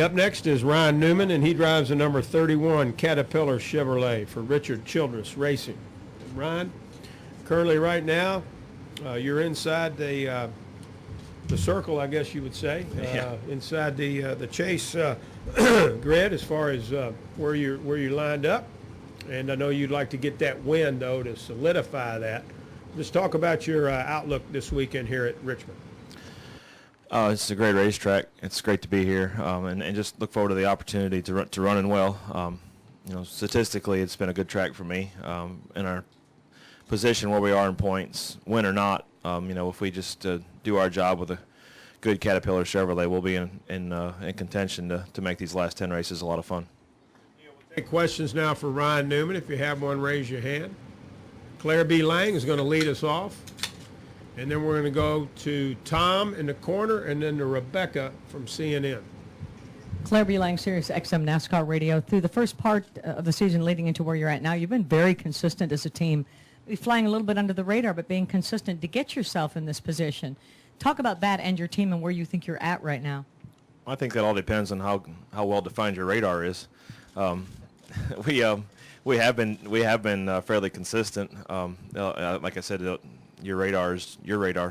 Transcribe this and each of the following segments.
Up next is Ryan Newman, and he drives the number 31 Caterpillar Chevrolet for Richard Childress Racing. And Ryan, currently right now, you're inside the circle, I guess you would say, inside the chase grid as far as where you're lined up. And I know you'd like to get that win, though, to solidify that. Let's talk about your outlook this weekend here at Richmond. It's a great racetrack. It's great to be here, and just look forward to the opportunity to running well. Statistically, it's been a good track for me. In our position where we are in points, win or not, if we just do our job with a good Caterpillar Chevrolet, we'll be in contention to make these last 10 races a lot of fun. We'll take questions now for Ryan Newman. If you have one, raise your hand. Claire B. Lang is going to lead us off. And then we're going to go to Tom in the corner and then to Rebecca from CNN. Claire B. Lang, Sirius XM NASCAR Radio. Through the first part of the season leading into where you're at now, you've been very consistent as a team. Maybe flying a little bit under the radar, but being consistent to get yourself in this position. Talk about that and your team and where you think you're at right now. I think that all depends on how well defined your radar is. We have been fairly consistent. Like I said, your radar,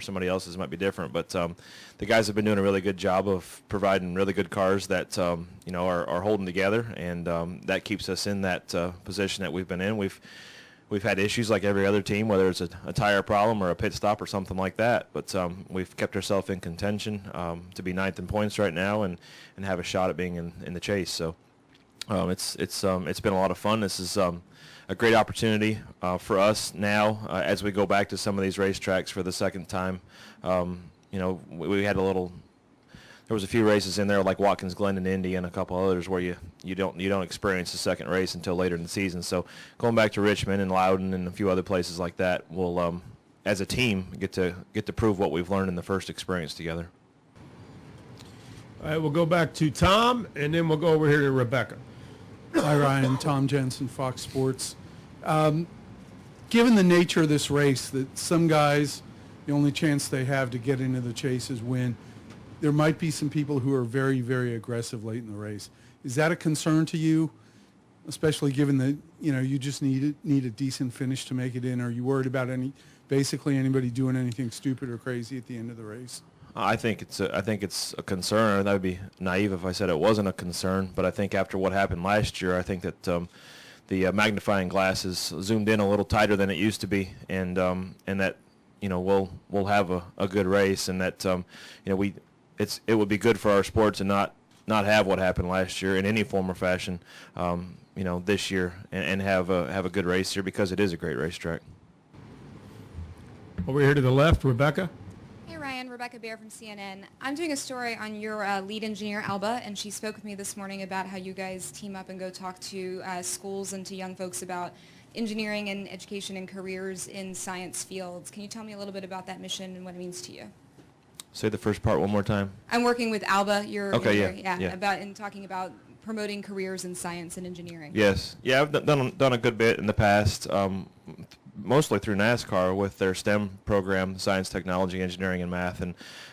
somebody else's might be different, but the guys have been doing a really good job of providing really good cars that are holding together, and that keeps us in that position that we've been in. We've had issues like every other team, whether it's a tire problem or a pit stop or something like that, but we've kept ourselves in contention to be 9th in points right now and have a shot at being in the chase. So it's been a lot of fun. This is a great opportunity for us now as we go back to some of these racetracks for the second time. We had there was a few races in there like Watkins Glen and Indy and a couple others where you don't experience the second race until later in the season. So going back to Richmond and Loudon and a few other places like that, we'll as a team get to prove what we've learned in the first experience together. All right, we'll go back to Tom, and then we'll go over here to Rebecca. Hi, Ryan. Tom Jensen, Fox Sports. Given the nature of this race, that some guys, the only chance they have to get into the chase is win, there might be some people who are very, very aggressive late in the race. Is that a concern to you, especially given that you just need a decent finish to make it in? Are you worried about basically anybody doing anything stupid or crazy at the end of the race? I think it's a concern. That would be naive if I said it wasn't a concern. But I think after what happened last year, I think that the magnifying glass is zoomed in a little tighter than it used to be, and that we'll have a good race, and that it would be good for our sport to not have what happened last year in any form or fashion, this year, and have a good race here because it is a great racetrack. Over here to the left, Rebecca. Ryan, Rebecca Baer from CNN. I'm doing a story on your lead engineer, Alba, and she spoke with me this morning about how you guys team up and go talk to schools and to young folks about engineering and education and careers in science fields. Can you tell me a little bit about that mission and what it means to you? Say the first part one more time. I'm working with Alba, talking about promoting careers in science and engineering. Yes. Yeah, I've done a good bit in the past. Mostly through NASCAR with their STEM program, science, technology, engineering, and math,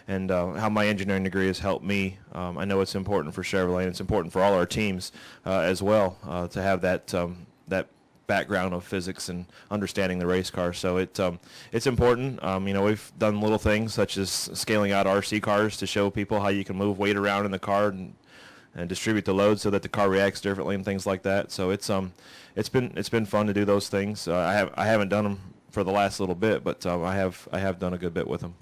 and how my engineering degree has helped me. I know it's important for Chevrolet, and it's important for all our teams as well to have that background of physics and understanding the race car. So it's important. We've done little things such as scaling out RC cars to show people how you can move weight around in the car and distribute the load so that the car reacts differently and things like that. So it's been fun to do those things. I haven't done them for the last little bit, but I have done a good bit with them.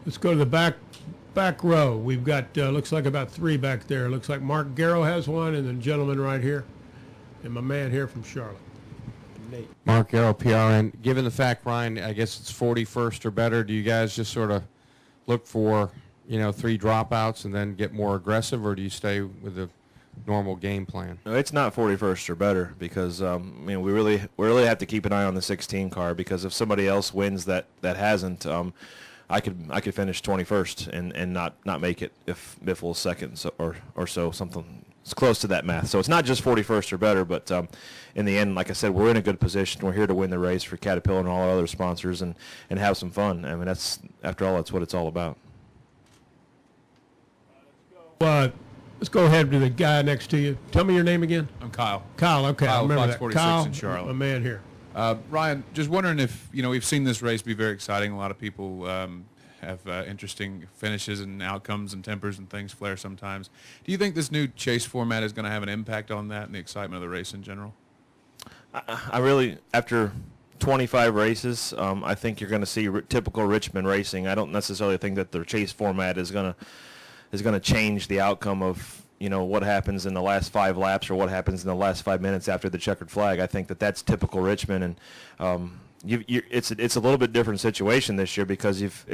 Let's go to the back row. We've got looks like about 3 back there. Looks like Mark Garrow has one, and the gentleman right here, and my man here from Charlotte, Nate. Mark Garrow, PRN. Given the fact, Ryan, I guess it's 41st or better, do you guys just sort of look for 3 dropouts and then get more aggressive, or do you stay with the normal game plan? No, it's not 41st or better because we really have to keep an eye on the 16 car, because if somebody else wins that hasn't, I could finish 21st and not make it if Biffle's second or so, something it's close to that math. So it's not just 41st or better, but in the end, like I said, we're in a good position. We're here to win the race for Caterpillar and all our other sponsors and have some fun. I mean, after all, that's what it's all about. Let's go ahead to the guy next to you. Tell me your name again. I'm Kyle. Kyle, okay. I Kyle, remember Fox that. 46 Kyle, in Charlotte. a man here. Ryan, just wondering if, we've seen this race be very exciting. A lot of people have interesting finishes and outcomes and tempers and things flare sometimes. Do you think this new chase format is going to have an impact on that and the excitement of the race in general? I really, after 25 races, I think you're going to see typical Richmond racing. I don't necessarily think that the chase format is going to change the outcome of what happens in the last 5 laps or what happens in the last 5 minutes after the checkered flag. I think that that's typical Richmond, and it's a little bit different situation this year because you've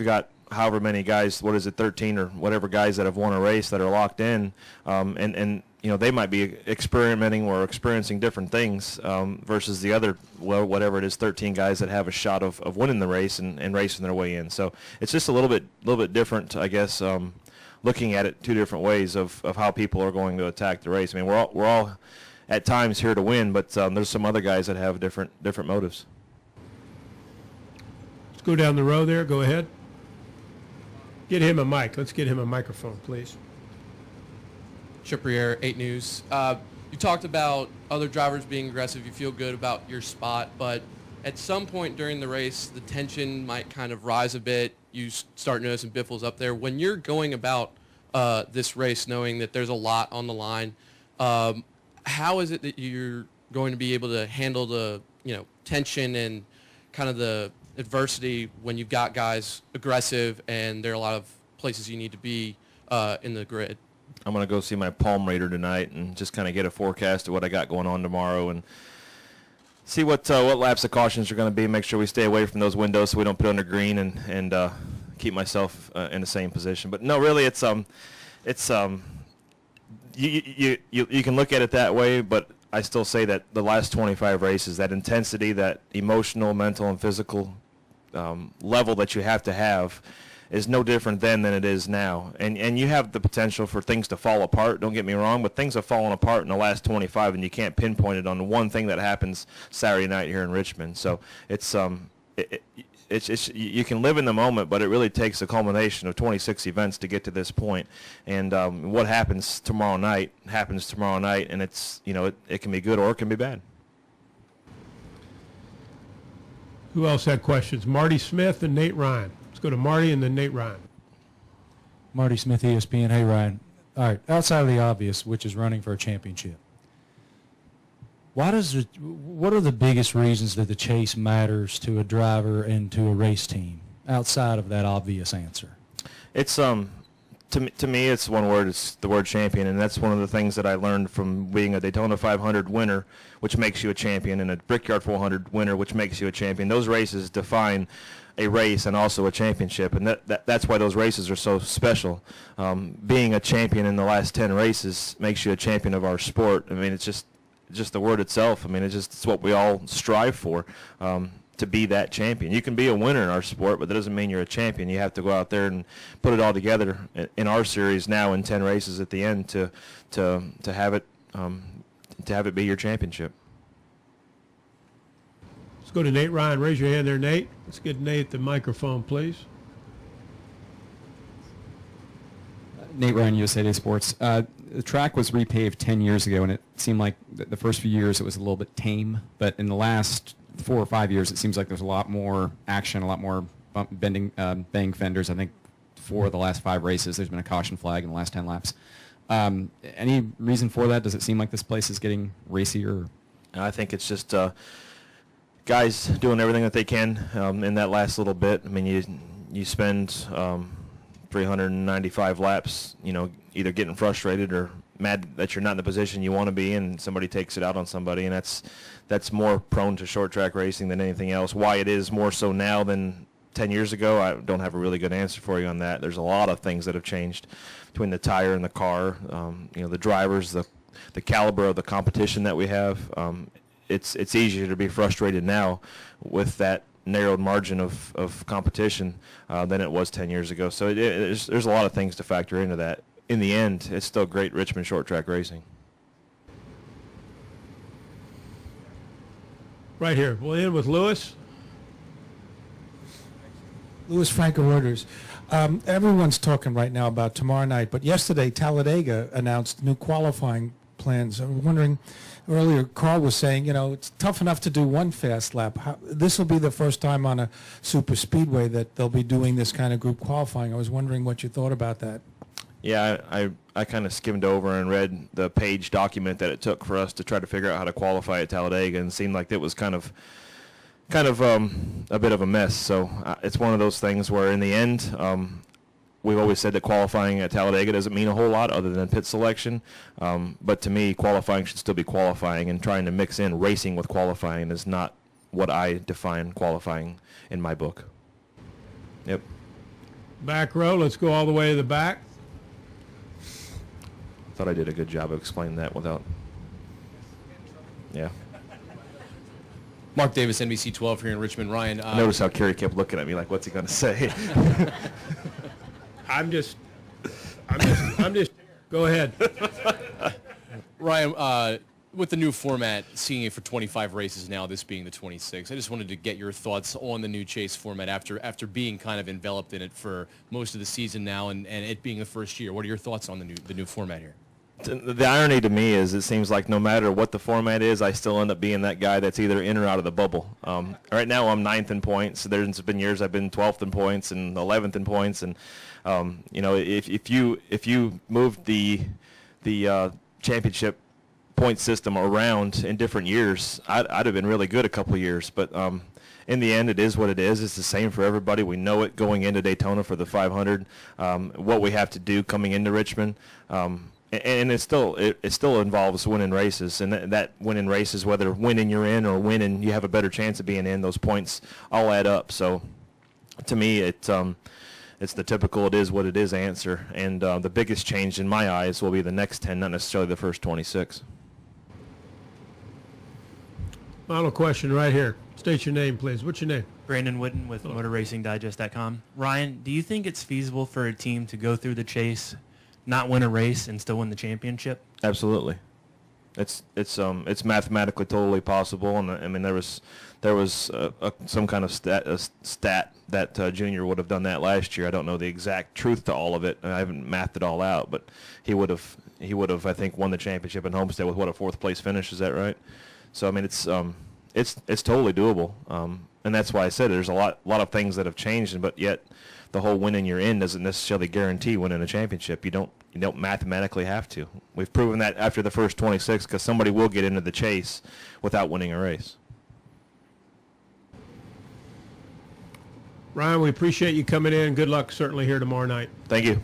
got however many guys, 13 or whatever guys that have won a race that are locked in, and they might be experimenting or experiencing different things versus the other, whatever it is, 13 guys that have a shot of winning the race and racing their way in. So it's just a little bit different, I guess, looking at it 2 different ways of how people are going to attack the race. I mean, we're all at times here to win, but there's some other guys that have different motives. Let's go down the row there. Go ahead. Get him a mic. Let's get him a microphone, please. Chiprier, 8 News. You talked about other drivers being aggressive. You feel good about your spot, but at some point during the race, the tension might kind of rise a bit. You start noticing Biffle's up there. When you're going about this race knowing that there's a lot on the line, how is it that you're going to be able to handle the tension and kind of the adversity when you've got guys aggressive and there are a lot of places you need to be in the grid? I'm going to go see my Palm Raider tonight and just kind of get a forecast of what I got going on tomorrow and see what laps of cautions are going to be. Make sure we stay away from those windows so we don't put under green and keep myself in the same position. But no, really, it's you can look at it that way, but I still say that the last 25 races, that intensity, that emotional, mental, and physical level that you have to have is no different then than it is now. And you have the potential for things to fall apart, don't get me wrong, but things have fallen apart in the last 25, and you can't pinpoint it on the one thing that happens Saturday night here in Richmond. So it's you can live in the moment, but it really takes a culmination of 26 events to get to this point. And what happens tomorrow night, and it's it can be good or it can be bad. Who else had questions? Marty Smith and Nate Ryan. Let's go to Marty and then Nate Ryan. Marty Smith, ESPN. Hey, Ryan. All right, outside of the obvious, which is running for a championship, what are the biggest reasons that the chase matters to a driver and to a race team outside of that obvious answer? It's to me it's one word. It's the word champion, and that's one of the things that I learned from being a Daytona 500 winner, which makes you a champion, and a Brickyard 400 winner, which makes you a champion. Those races define a race and also a championship, and that's why those races are so special. Being a champion in the last 10 races makes you a champion of our sport. I mean, it's just the word itself. I mean, it's what we all strive for, to be that champion. You can be a winner in our sport, but that doesn't mean you're a champion. You have to go out there and put it all together in our series now in 10 races at the end to have it be your championship. Let's go to Nate Ryan. Raise your hand there, Nate. Let's get Nate the microphone, please. Nate Ryan, USA Today Sports. The track was repaved 10 years ago, and it seemed like the first few years it was a little bit tame, but in the last 4 or 5 years it seems like there's a lot more action, a lot more bang fenders. I think 4 of the last 5 races there's been a caution flag in the last 10 laps. Any reason for that? Does it seem like this place is getting racier? I think it's just guys doing everything that they can in that last little bit. I mean, you spend 395 laps, either getting frustrated or mad that you're not in the position you want to be in, and somebody takes it out on somebody, and that's more prone to short track racing than anything else. Why it is more so now than 10 years ago, I don't have a really good answer for you on that. There's a lot of things that have changed between the tire and the car, the drivers, the caliber of the competition that we have. It's easier to be frustrated now with that narrowed margin of competition than it was 10 years ago. So there's a lot of things to factor into that. In the end, it's still great Richmond short track racing. Right here. We'll end with Lewis. Louis Franco Reuters. Everyone's talking right now about tomorrow night, but yesterday Talladega announced new qualifying plans. I'm wondering, earlier Carl was saying, it's tough enough to do one fast lap. This will be the first time on a super speedway that they'll be doing this kind of group qualifying. I was wondering what you thought about that. Yeah, I kind of skimmed over and read the page document that it took for us to try to figure out how to qualify at Talladega, and it seemed like it was kind of a bit of a mess. So it's one of those things where in the end, we've always said that qualifying at Talladega doesn't mean a whole lot other than pit selection. But to me, qualifying should still be qualifying, and trying to mix in racing with qualifying is not what I define qualifying in my book. Yep. Back row, let's go all the way to the back. I thought I did a good job of explaining that without. Yeah. Mark Davis, NBC 12 here in Richmond. Ryan, Notice how Kerry kept looking at me like, what's he going to say? I'm just, go ahead. Ryan, with the new format, seeing it for 25 races now, this being the 26, I just wanted to get your thoughts on the new chase format after being kind of enveloped in it for most of the season now, and it being the first year. What are your thoughts on the new format here? The irony to me is it seems like no matter what the format is, I still end up being that guy that's either in or out of the bubble. Right now I'm 9th in points. There's been years I've been 12th in points and 11th in points. And, if you moved the championship point system around in different years, I'd have been really good a couple of years. But in the end, it is what it is. It's the same for everybody. We know it going into Daytona for the 500, what we have to do coming into Richmond. And it still involves winning races, and that winning races, whether winning you're in or winning you have a better chance of being in, those points all add up. So to me, it's the typical it is what it is answer, and the biggest change in my eyes will be the next 10, not necessarily the first 26. Final question right here. State your name, please. What's your name? Brandon Witten with MotorRacingDigest.com. Ryan, do you think it's feasible for a team to go through the chase, not win a race, and still win the championship? Absolutely. It's mathematically totally possible, and I mean there was some kind of stat that Junior would have done that last year. I don't know the exact truth to all of it. I haven't mathed it all out, but he would have I think won the championship in Homestead with a 4th place finish. Is that right? So I mean it's totally doable, and that's why I said there's a lot of things that have changed, but yet the whole winning you're in doesn't necessarily guarantee winning a championship. You don't mathematically have to. We've proven that after the first 26, because somebody will get into the chase without winning a race. Ryan, we appreciate you coming in. Good luck certainly here tomorrow night. Thank you.